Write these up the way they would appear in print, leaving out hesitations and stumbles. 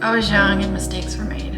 I was young and mistakes were made.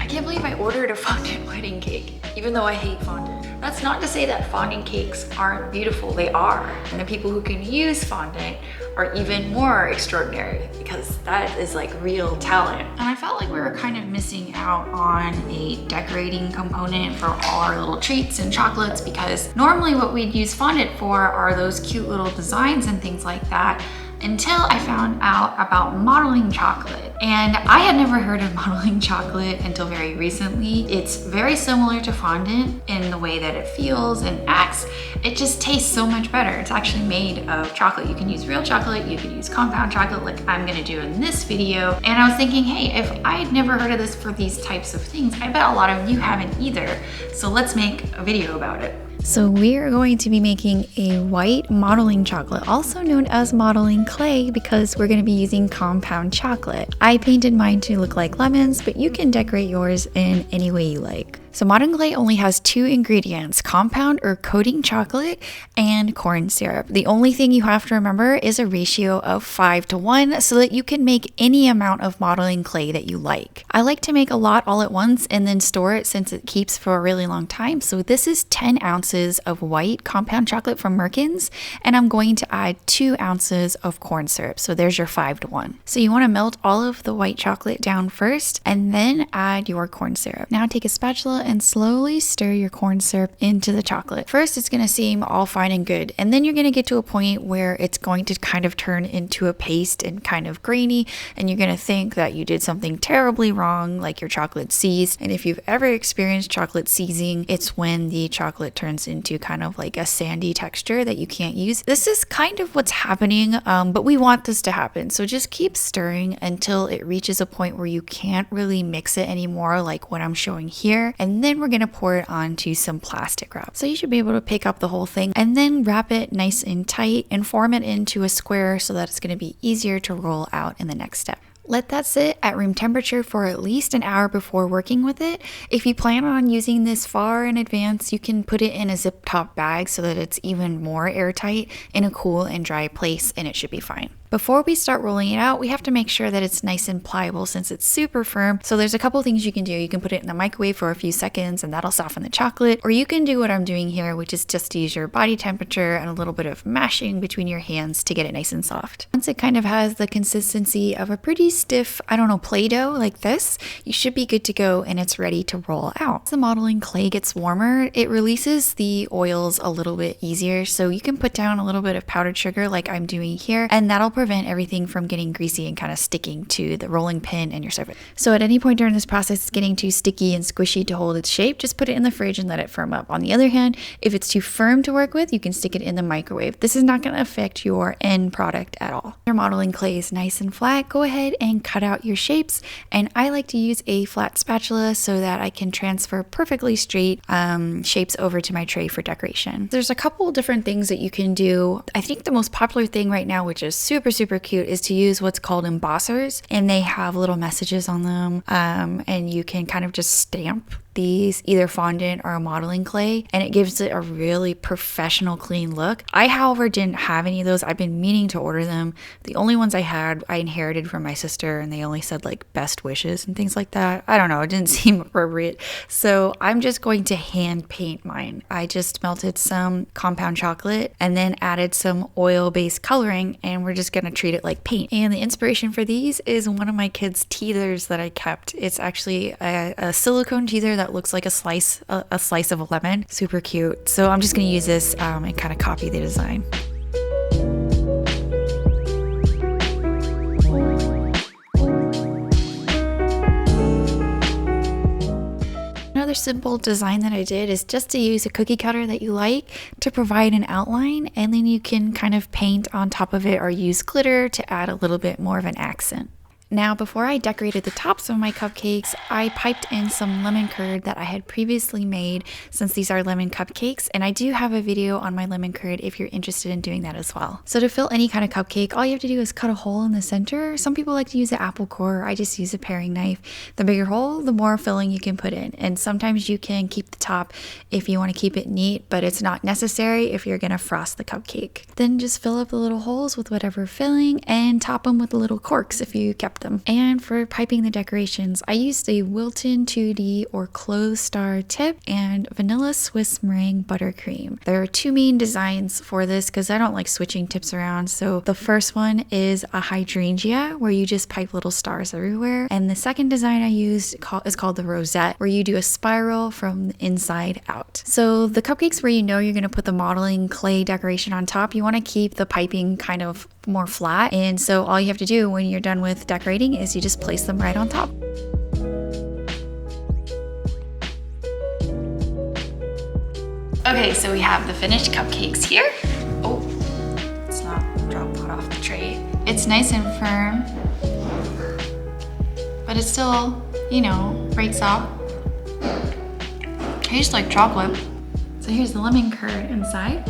I can't believe I ordered a fondant wedding cake, even though I hate fondant. That's not to say that fondant cakes aren't beautiful, they are. And the people who can use fondant are even more extraordinary because that is like real talent. And I felt like we were kind of missing out on a decorating component for all our little treats and chocolates, because normally what we'd use fondant for are those cute little designs and things like that, until I found out about modeling chocolate. And I had never heard of modeling chocolate until very recently. It's very similar to fondant in the way that it feels and acts. It just tastes so much better. It's actually made of chocolate. You can use real chocolate, you could use compound chocolate like I'm gonna do in this video. And I was thinking, hey, if I had never heard of this for these types of things, I bet a lot of you haven't either. So let's make a video about it. So we are going to be making a white modeling chocolate, also known as modeling clay, because we're going to be using compound chocolate. I painted mine to look like lemons, but you can decorate yours in any way you like. So modeling clay only has two ingredients: compound or coating chocolate and corn syrup. The only thing you have to remember is a ratio of 5:1 so that you can make any amount of modeling clay that you like. I like to make a lot all at once and then store it since it keeps for a really long time. So this is 10 ounces of white compound chocolate from Merkin's, and I'm going to add 2 ounces of corn syrup. So there's your 5:1. So you want to melt all of the white chocolate down first and then add your corn syrup. Now take a spatula and slowly stir your corn syrup into the chocolate. First, it's going to seem all fine and good, and then you're going to get to a point where it's going to kind of turn into a paste and kind of grainy, and you're going to think that you did something terribly wrong, like your chocolate seized. And if you've ever experienced chocolate seizing, it's when the chocolate turns into kind of like a sandy texture that you can't use. This is kind of what's happening, but we want this to happen. So just keep stirring until it reaches a point where you can't really mix it anymore, like what I'm showing here. And then we're going to pour it onto some plastic wrap. So you should be able to pick up the whole thing and then wrap it nice and tight and form it into a square so that it's going to be easier to roll out in the next step. Let that sit at room temperature for at least an hour before working with it. If you plan on using this far in advance, you can put it in a zip top bag so that it's even more airtight in a cool and dry place, and it should be fine. Before we start rolling it out, we have to make sure that it's nice and pliable since it's super firm. So there's a couple things you can do. You can put it in the microwave for a few seconds and that'll soften the chocolate. Or you can do what I'm doing here, which is just use your body temperature and a little bit of mashing between your hands to get it nice and soft. Once it kind of has the consistency of a pretty stiff, Play-Doh like this, you should be good to go and it's ready to roll out. As the modeling clay gets warmer, it releases the oils a little bit easier. So you can put down a little bit of powdered sugar like I'm doing here, and that'll prevent everything from getting greasy and kind of sticking to the rolling pin and your surface. So at any point during this process it's getting too sticky and squishy to hold its shape, just put it in the fridge and let it firm up. On the other hand, if it's too firm to work with, you can stick it in the microwave. This is not going to affect your end product at all. Your modeling clay is nice and flat. Go ahead and cut out your shapes, and I like to use a flat spatula so that I can transfer perfectly straight shapes over to my tray for decoration. There's a couple different things that you can do. I think the most popular thing right now, which is super cute, is to use what's called embossers, and they have little messages on them, and you can kind of just stamp these either fondant or modeling clay, and it gives it a really professional clean look. I, however, didn't have any of those. I've been meaning to order them. The only ones I had I inherited from my sister, and they only said like best wishes and things like that. I don't know, it didn't seem appropriate, so I'm just going to hand paint mine. I just melted some compound chocolate and then added some oil-based coloring, and we're just gonna treat it like paint. And the inspiration for these is one of my kids' teethers that I kept. It's actually a silicone teether that looks like a slice of a lemon. Super cute. So I'm just going to use this and kind of copy the design. Another simple design that I did is just to use a cookie cutter that you like to provide an outline, and then you can kind of paint on top of it or use glitter to add a little bit more of an accent. Now, before I decorated the tops of my cupcakes, I piped in some lemon curd that I had previously made, since these are lemon cupcakes, and I do have a video on my lemon curd if you're interested in doing that as well. So to fill any kind of cupcake, all you have to do is cut a hole in the center. Some people like to use an apple core. I just use a paring knife. The bigger hole, the more filling you can put in. And sometimes you can keep the top if you want to keep it neat, but it's not necessary if you're going to frost the cupcake. Then just fill up the little holes with whatever filling and top them with little corks if you kept them. And for piping the decorations, I used a Wilton 2D or closed star tip and vanilla Swiss meringue buttercream. There are two main designs for this because I don't like switching tips around. So the first one is a hydrangea where you just pipe little stars everywhere. And the second design I used is called the rosette, where you do a spiral from the inside out. So the cupcakes where you know you're going to put the modeling clay decoration on top, you want to keep the piping kind of more flat. And so all you have to do when you're done with decorating is you just place them right on top. Okay, so we have the finished cupcakes here. Oh, it's not drop hot off the tray. It's nice and firm, but it still, you know, breaks out. Tastes like chocolate. So here's the lemon curd inside.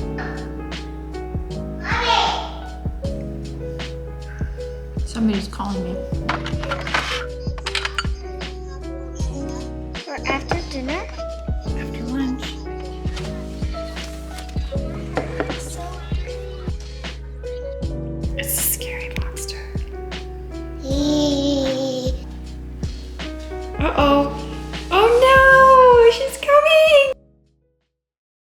Somebody's calling me. For after dinner? After lunch. It's a scary monster. Uh-oh.